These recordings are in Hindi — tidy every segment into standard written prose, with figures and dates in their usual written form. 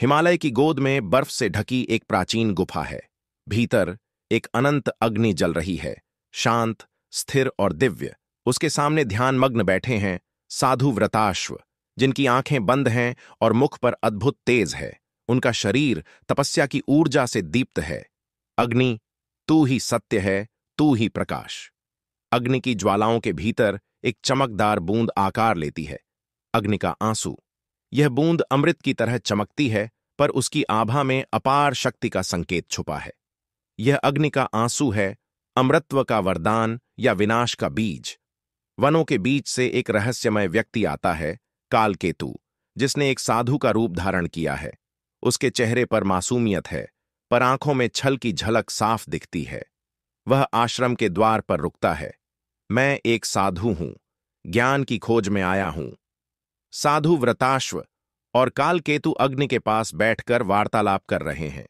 हिमालय की गोद में बर्फ से ढकी एक प्राचीन गुफा है। भीतर एक अनंत अग्नि जल रही है, शांत, स्थिर और दिव्य। उसके सामने ध्यानमग्न बैठे हैं साधु व्रताश्व, जिनकी आंखें बंद हैं और मुख पर अद्भुत तेज है। उनका शरीर तपस्या की ऊर्जा से दीप्त है। अग्नि, तू ही सत्य है, तू ही प्रकाश। अग्नि की ज्वालाओं के भीतर एक चमकदार बूंद आकार लेती है, अग्नि का आंसू। यह बूंद अमृत की तरह चमकती है, पर उसकी आभा में अपार शक्ति का संकेत छुपा है। यह अग्नि का आंसू है, अमृतत्व का वरदान या विनाश का बीज। वनों के बीच से एक रहस्यमय व्यक्ति आता है, कालकेतु, जिसने एक साधु का रूप धारण किया है। उसके चेहरे पर मासूमियत है, पर आंखों में छल की झलक साफ दिखती है। वह आश्रम के द्वार पर रुकता है। मैं एक साधु हूं, ज्ञान की खोज में आया हूं। साधु व्रताश्व और कालकेतु अग्नि के पास बैठकर वार्तालाप कर रहे हैं।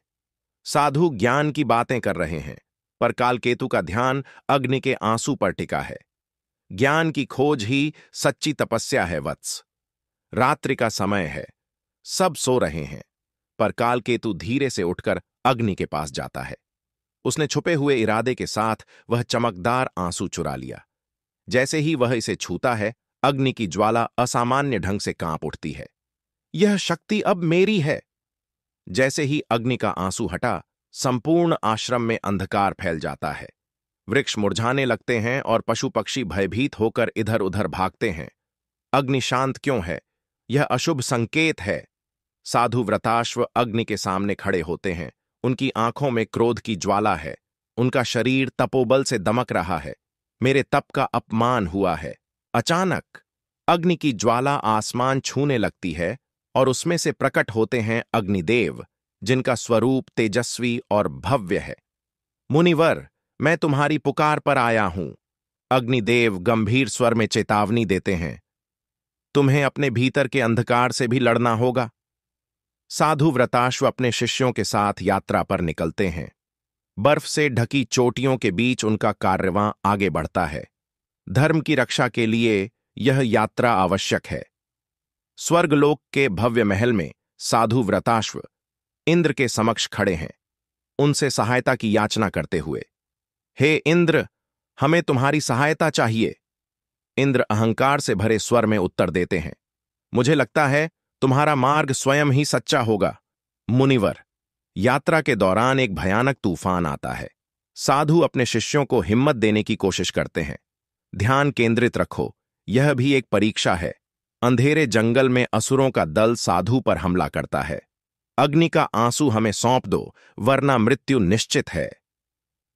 साधु ज्ञान की बातें कर रहे हैं, पर कालकेतु का ध्यान अग्नि के आंसू पर टिका है। ज्ञान की खोज ही सच्ची तपस्या है वत्स। रात्रि का समय है, सब सो रहे हैं, पर कालकेतु धीरे से उठकर अग्नि के पास जाता है। उसने छुपे हुए इरादे के साथ वह चमकदार आंसू चुरा लिया। जैसे ही वह इसे छूता है, अग्नि की ज्वाला असामान्य ढंग से कांप उठती है। यह शक्ति अब मेरी है। जैसे ही अग्नि का आंसू हटा, संपूर्ण आश्रम में अंधकार फैल जाता है। वृक्ष मुरझाने लगते हैं और पशु पक्षी भयभीत होकर इधर उधर भागते हैं। अग्नि शांत क्यों है? यह अशुभ संकेत है। साधु व्रताश्व अग्नि के सामने खड़े होते हैं। उनकी आंखों में क्रोध की ज्वाला है। उनका शरीर तपोबल से दमक रहा है। मेरे तप का अपमान हुआ है। अचानक अग्नि की ज्वाला आसमान छूने लगती है और उसमें से प्रकट होते हैं अग्निदेव, जिनका स्वरूप तेजस्वी और भव्य है। मुनिवर, मैं तुम्हारी पुकार पर आया हूं। अग्निदेव गंभीर स्वर में चेतावनी देते हैं। तुम्हें अपने भीतर के अंधकार से भी लड़ना होगा। साधु व्रताश्व अपने शिष्यों के साथ यात्रा पर निकलते हैं। बर्फ से ढकी चोटियों के बीच उनका कारवां आगे बढ़ता है। धर्म की रक्षा के लिए यह यात्रा आवश्यक है। स्वर्गलोक के भव्य महल में साधु व्रताश्व इंद्र के समक्ष खड़े हैं, उनसे सहायता की याचना करते हुए। हे इंद्र, हमें तुम्हारी सहायता चाहिए। इंद्र अहंकार से भरे स्वर में उत्तर देते हैं। मुझे लगता है तुम्हारा मार्ग स्वयं ही सच्चा होगा। मुनिवर, यात्रा के दौरान एक भयानक तूफान आता है। साधु अपने शिष्यों को हिम्मत देने की कोशिश करते हैं। ध्यान केंद्रित रखो, यह भी एक परीक्षा है। अंधेरे जंगल में असुरों का दल साधु पर हमला करता है। अग्नि का आंसू हमें सौंप दो, वरना मृत्यु निश्चित है।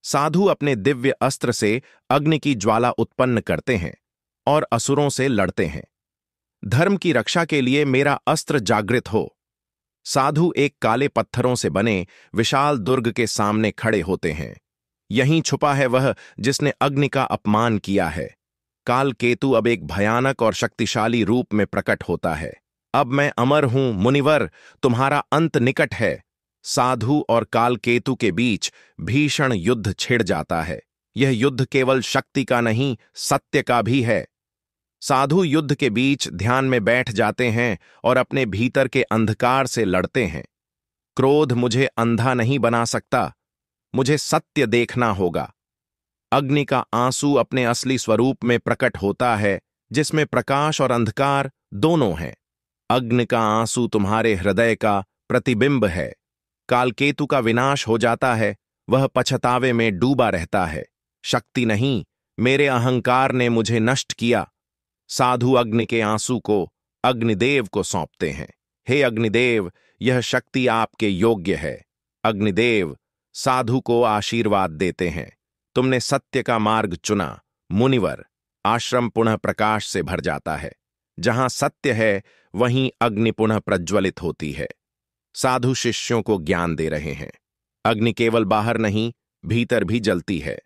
साधु अपने दिव्य अस्त्र से अग्नि की ज्वाला उत्पन्न करते हैं और असुरों से लड़ते हैं। धर्म की रक्षा के लिए मेरा अस्त्र जागृत हो। साधु एक काले पत्थरों से बने विशाल दुर्ग के सामने खड़े होते हैं। यहीं छुपा है वह जिसने अग्नि का अपमान किया है। कालकेतु अब एक भयानक और शक्तिशाली रूप में प्रकट होता है। अब मैं अमर हूं मुनिवर, तुम्हारा अंत निकट है। साधु और कालकेतु के बीच भीषण युद्ध छिड़ जाता है। यह युद्ध केवल शक्ति का नहीं, सत्य का भी है। साधु युद्ध के बीच ध्यान में बैठ जाते हैं और अपने भीतर के अंधकार से लड़ते हैं। क्रोध मुझे अंधा नहीं बना सकता, मुझे सत्य देखना होगा। अग्नि का आंसू अपने असली स्वरूप में प्रकट होता है, जिसमें प्रकाश और अंधकार दोनों हैं। अग्नि का आंसू तुम्हारे हृदय का प्रतिबिंब है। कालकेतु का विनाश हो जाता है, वह पछतावे में डूबा रहता है। शक्ति नहीं, मेरे अहंकार ने मुझे नष्ट किया। साधु अग्नि के आंसू को अग्निदेव को सौंपते हैं। हे अग्निदेव, यह शक्ति आपके योग्य है। अग्निदेव साधु को आशीर्वाद देते हैं। तुमने सत्य का मार्ग चुना। मुनिवर, आश्रम पुनः प्रकाश से भर जाता है। जहां सत्य है, वहीं अग्नि पुनः प्रज्वलित होती है। साधु शिष्यों को ज्ञान दे रहे हैं। अग्नि केवल बाहर नहीं, भीतर भी जलती है।